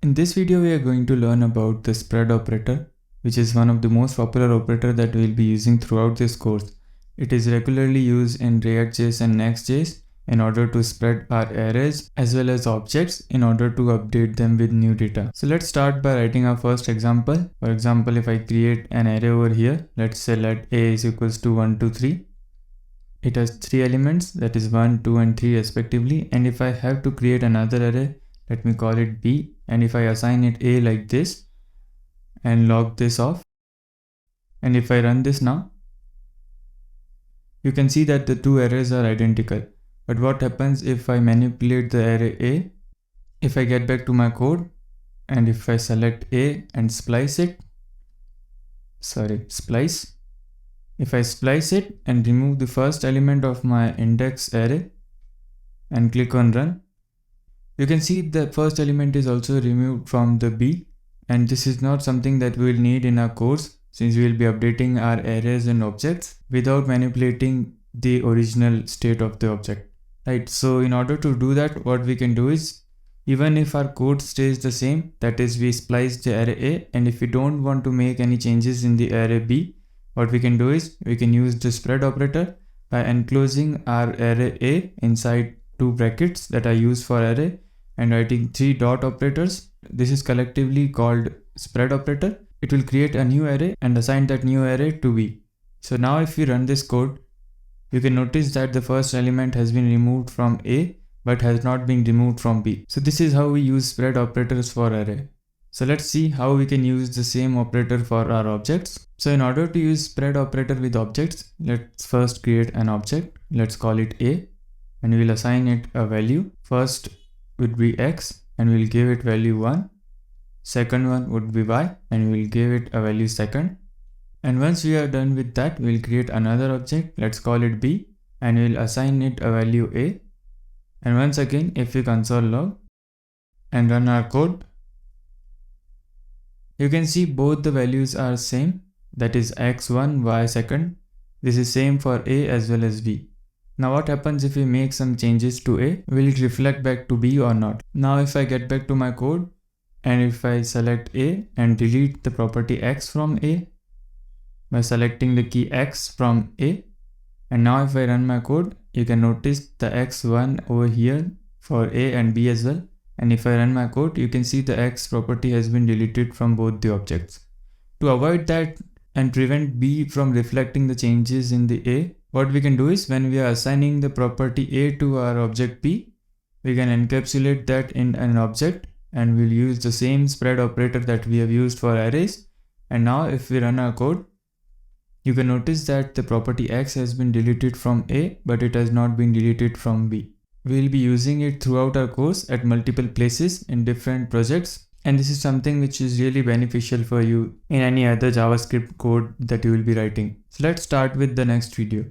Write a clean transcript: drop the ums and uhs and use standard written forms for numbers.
In this video, we are going to learn about the spread operator, which is one of the most popular operator that we'll be using throughout this course. It is regularly used in React.js and Next.js in order to spread our arrays as well as objects in order to update them with new data. So let's start by writing our first example. For example, if I create an array over here, let's say let a is equals to 1, 2, 3. It has 3 elements, that is 1, 2 and 3 respectively. And if I have to create another array, let me call it b, and if I assign it a like this and log this off, and if I run this now, you can see that the two arrays are identical. But what happens if I manipulate the array a? If I get back to my code and if I select a and splice, if I splice it and remove the first element of my index array and click on run, you can see the first element is also removed from the B, and this is not something that we will need in our course since we will be updating our arrays and objects without manipulating the original state of the object, right? So in order to do that, what we can do is, even if our code stays the same, that is we splice the array A, and if we don't want to make any changes in the array B, what we can do is we can use the spread operator by enclosing our array A inside two brackets that are used for array and writing 3 dot operators. This is collectively called spread operator. It will create a new array and assign that new array to B. So now if we run this code, you can notice that the first element has been removed from A but has not been removed from B. So this is how we use spread operators for array. So let's see how we can use the same operator for our objects. So in order to use spread operator with objects, let's first create an object. Let's call it A and we'll assign it a value. First would be X and we'll give it value 1. Second one would be Y and we'll give it a value second. And once we are done with that, we'll create another object. Let's call it B and we'll assign it a value A. And once again, if we console log and run our code, you can see both the values are same, that is X1, Y second. This is same for A as well as B. Now what happens if we make some changes to A? Will it reflect back to B or not? Now if I get back to my code and if I select A and delete the property X from A by selecting the key X from A, and now if I run my code, you can notice the X1 over here for A and B as well. And if I run my code, you can see the X property has been deleted from both the objects. To avoid that and prevent B from reflecting the changes in the A, what we can do is when we are assigning the property A to our object B, we can encapsulate that in an object and we'll use the same spread operator that we have used for arrays. And now if we run our code, you can notice that the property X has been deleted from A, but it has not been deleted from B. We'll be using it throughout our course at multiple places in different projects. And this is something which is really beneficial for you in any other JavaScript code that you will be writing. So let's start with the next video.